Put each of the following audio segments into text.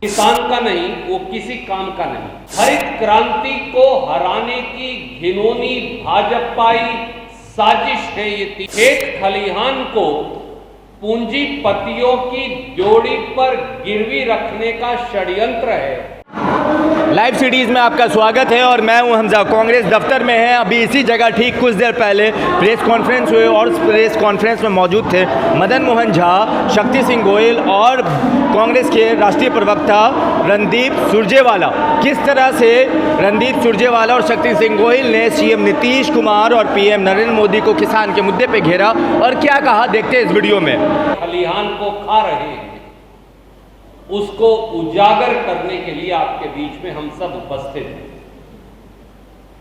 किसान का नहीं, वो किसी काम का नहीं। हरित क्रांति को हराने की घिनौनी भाजपाई साजिश है ये। खेत खलिहान को पूंजीपतियों की जोड़ी पर गिरवी रखने का षड्यंत्र है। लाइव सिटीज़ में आपका स्वागत है और मैं हूं हमजा। कांग्रेस दफ्तर में है। अभी इसी जगह ठीक कुछ देर पहले प्रेस कॉन्फ्रेंस हुए और प्रेस कॉन्फ्रेंस में मौजूद थे मदन मोहन झा, शक्ति सिंह गोयल और कांग्रेस के राष्ट्रीय प्रवक्ता रणदीप सुरजेवाला। किस तरह से रणदीप सुरजेवाला और शक्ति सिंह गोयल ने सीएम नीतीश कुमार और पीएम नरेंद्र मोदी को किसान के मुद्दे पर घेरा और क्या कहा, देखते हैं इस वीडियो में। खलिहान को खा रहे हैं, उसको उजागर करने के लिए आपके बीच में हम सब उपस्थित हैं।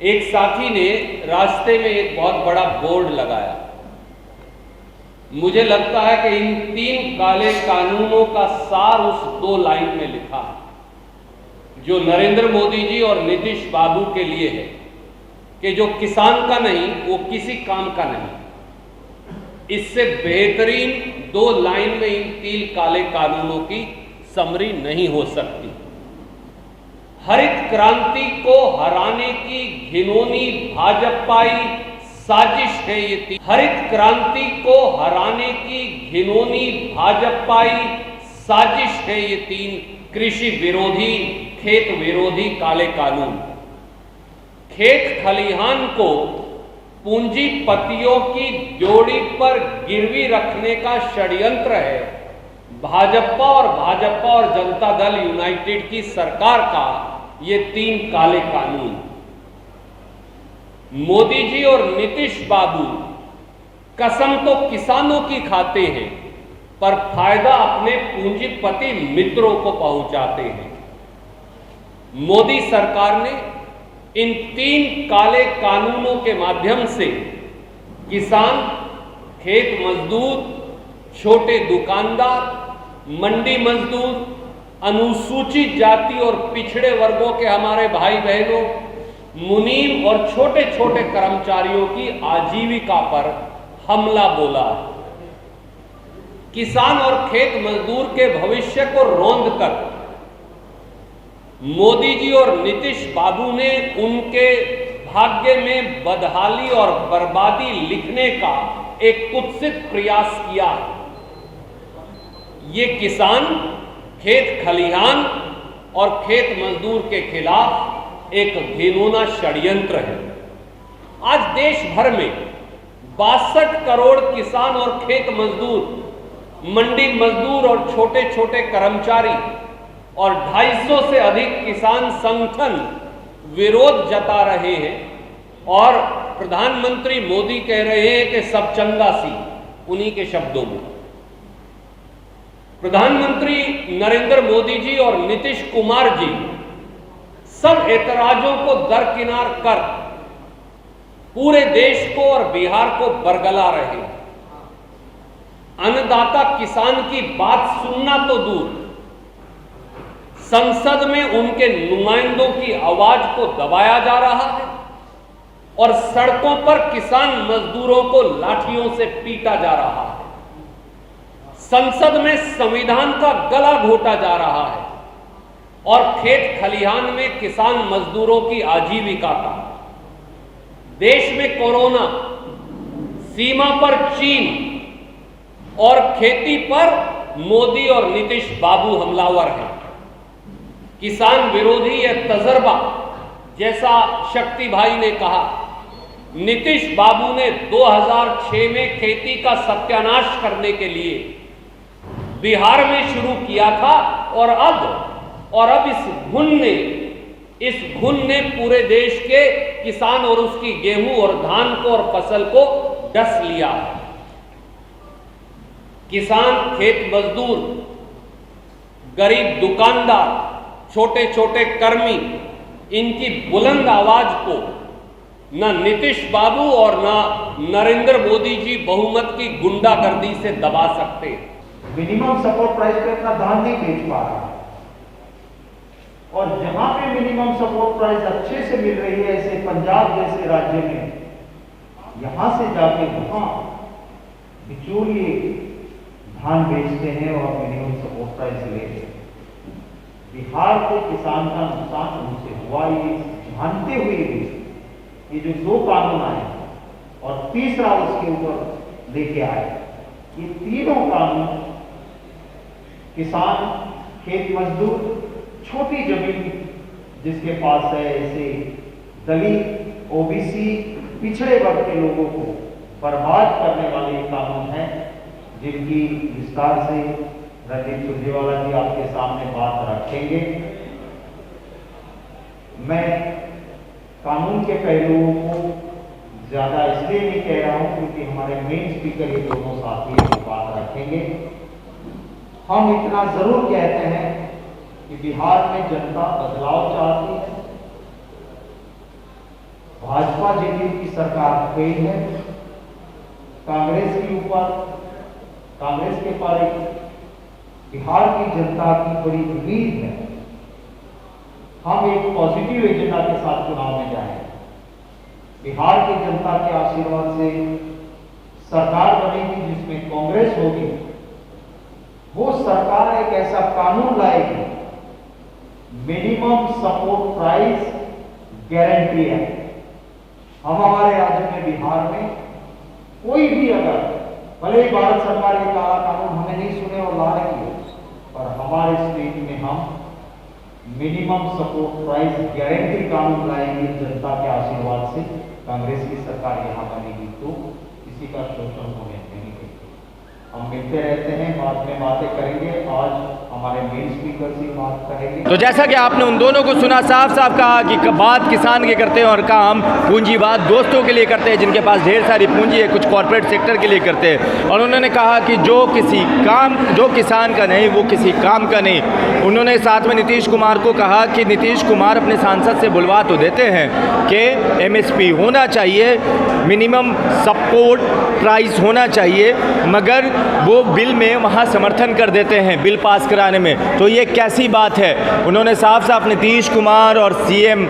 एक साथी ने रास्ते में एक बहुत बड़ा बोर्ड लगाया। मुझे लगता है कि इन 3 काले कानूनों का सार उस 2 लाइन में लिखा है जो नरेंद्र मोदी जी और नीतीश बाबू के लिए है कि जो किसान का नहीं, वो किसी काम का नहीं। इससे बेहतरीन 2 लाइन में इन 3 काले कानूनों की समरी नहीं हो सकती। हरित क्रांति को हराने की घिनौनी भाजपाई साजिश है ये। हरित क्रांति को हराने की घिनौनी भाजपाई साजिश है ये 3 कृषि विरोधी, खेत विरोधी काले कानून। खेत खलिहान को पूंजीपतियों की जोड़ी पर गिरवी रखने का षड्यंत्र है भाजपा और जनता दल यूनाइटेड की सरकार का ये 3 काले कानून। मोदी जी और नीतीश बाबू कसम तो किसानों की खाते हैं, पर फायदा अपने पूंजीपति मित्रों को पहुंचाते हैं। मोदी सरकार ने इन 3 काले कानूनों के माध्यम से किसान, खेत मजदूर, छोटे दुकानदार, मंडी मजदूर, अनुसूचित जाति और पिछड़े वर्गों के हमारे भाई बहनों, मुनीम और छोटे छोटे कर्मचारियों की आजीविका पर हमला बोला है। किसान और खेत मजदूर के भविष्य को रौंद कर मोदी जी और नीतीश बाबू ने उनके भाग्य में बदहाली और बर्बादी लिखने का एक कुत्सित प्रयास किया है। ये किसान, खेत खलिहान और खेत मजदूर के खिलाफ एक घिनौना षड्यंत्र है। आज देश भर में 62 करोड़ किसान और खेत मजदूर, मंडी मजदूर और छोटे छोटे कर्मचारी और 250 से अधिक किसान संगठन विरोध जता रहे हैं और प्रधानमंत्री मोदी कह रहे हैं कि सब चंगा सी, उन्हीं के शब्दों में। प्रधानमंत्री नरेंद्र मोदी जी और नीतीश कुमार जी सब ऐतराजों को दरकिनार कर पूरे देश को और बिहार को बरगला रहे हैं। अन्नदाता किसान की बात सुनना तो दूर, संसद में उनके नुमाइंदों की आवाज को दबाया जा रहा है और सड़कों पर किसान मजदूरों को लाठियों से पीटा जा रहा है। संसद में संविधान का गला घोटा जा रहा है और खेत खलिहान में किसान मजदूरों की आजीविका का। देश में कोरोना, सीमा पर चीन और खेती पर मोदी और नीतीश बाबू हमलावर हैं। किसान विरोधी यह तजर्बा, जैसा शक्ति भाई ने कहा, नीतीश बाबू ने 2006 में खेती का सत्यानाश करने के लिए बिहार में शुरू किया था और अब इस घुन ने पूरे देश के किसान और उसकी गेहूं और धान को और फसल को डस लिया है। किसान, खेत मजदूर, गरीब दुकानदार, छोटे छोटे कर्मी, इनकी बुलंद आवाज को न नीतीश बाबू और न नरेंद्र मोदी जी बहुमत की गुंडागर्दी से दबा सकते। मिनिमम सपोर्ट प्राइस पे अपना धान नहीं बेच पा रहा और जहां पे मिनिमम सपोर्ट प्राइस अच्छे से मिल रही है, ऐसे पंजाब जैसे राज्य में, यहां से जाके वहां बिचौलिए धान बेचते हैं और मिनिमम सपोर्ट प्राइस लेते हैं। बिहार के किसान का नुकसान उनसे हुआ, ये जानते हुए भी ये जो 2 कानून आए और तीसरा उसके ऊपर लेके आए, ये तीनों कानून किसान, खेत मजदूर, छोटी जमीन जिसके पास है, ऐसे दलित, ओबीसी, पिछड़े वर्ग के लोगों को बर्बाद करने वाले ये कानून हैं, जिनकी विस्तार से रणदीप सुरजेवाला जी आपके सामने बात रखेंगे। मैं कानून के पहलुओं को ज्यादा इसलिए नहीं कह रहा हूं क्योंकि हमारे मेन स्पीकर ये दोनों साथी बात रखेंगे। हम इतना जरूर कहते हैं कि बिहार में जनता बदलाव चाहती है। भाजपा जेडीयू की सरकार फेल है, कांग्रेस के ऊपर, कांग्रेस के पर बिहार की जनता की बड़ी उम्मीद है। हम एक पॉजिटिव एजेंडा के साथ चुनाव में जाएंगे। बिहार की जनता के आशीर्वाद से सरकार बनेगी जिसमें कांग्रेस होगी। वो सरकार एक ऐसा कानून लाएगी, मिनिमम सपोर्ट प्राइस गारंटी है। हम हमारे राज्य में, बिहार में कोई भी अगर, भले ही भारत सरकार ये काला कानून हमें नहीं सुने और ला रही है, पर हमारे स्टेट में हम मिनिमम सपोर्ट प्राइस गारंटी कानून लाएंगे जनता के आशीर्वाद से। कांग्रेस की सरकार यहाँ बनेगी तो किसी का शोषण होने नहीं देंगे। हम मिलते रहते हैं, बाद में बातें करेंगे। आज हमारे मेन स्पीकर से बात करेंगे। तो जैसा कि आपने उन दोनों को सुना, साफ साफ कहा कि बात किसान के करते हैं और काम पूंजीवाद दोस्तों के लिए करते हैं, जिनके पास ढेर सारी पूंजी है, कुछ कॉर्पोरेट सेक्टर के लिए करते हैं। और उन्होंने कहा कि जो किसान का नहीं वो किसी काम का नहीं। उन्होंने साथ में नीतीश कुमार को कहा कि नीतीश कुमार अपने सांसद से बुलवा तो देते हैं कि MSP होना चाहिए, मिनिमम सपोर्ट प्राइस होना चाहिए, मगर वो बिल में वहाँ समर्थन कर देते हैं बिल पास कराने में। तो ये कैसी बात है? उन्होंने साफ साफ नीतीश कुमार और CM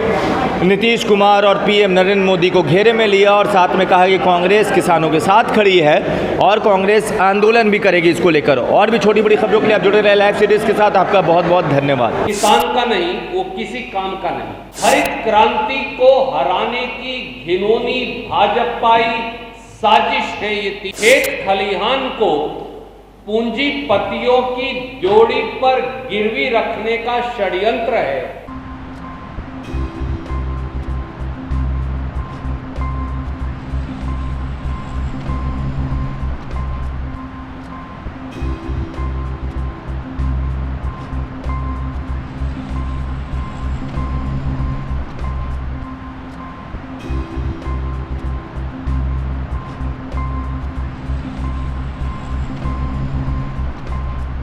नीतीश कुमार और PM नरेंद्र मोदी को घेरे में लिया और साथ में कहा कि कांग्रेस किसानों के साथ खड़ी है और कांग्रेस आंदोलन भी करेगी इसको लेकर। और भी छोटी बड़ी खबरों के लिए आप जुड़े रहे लाइव सीरीज के साथ। आपका बहुत बहुत धन्यवाद। किसान का नहीं, वो किसी काम का नहीं। हरित क्रांति को हराने की घिनौनी भाजपाई साजिश है ये। खेत खलिहान को पूंजीपतियों की जोड़ी पर गिरवी रखने का षड्यंत्र है।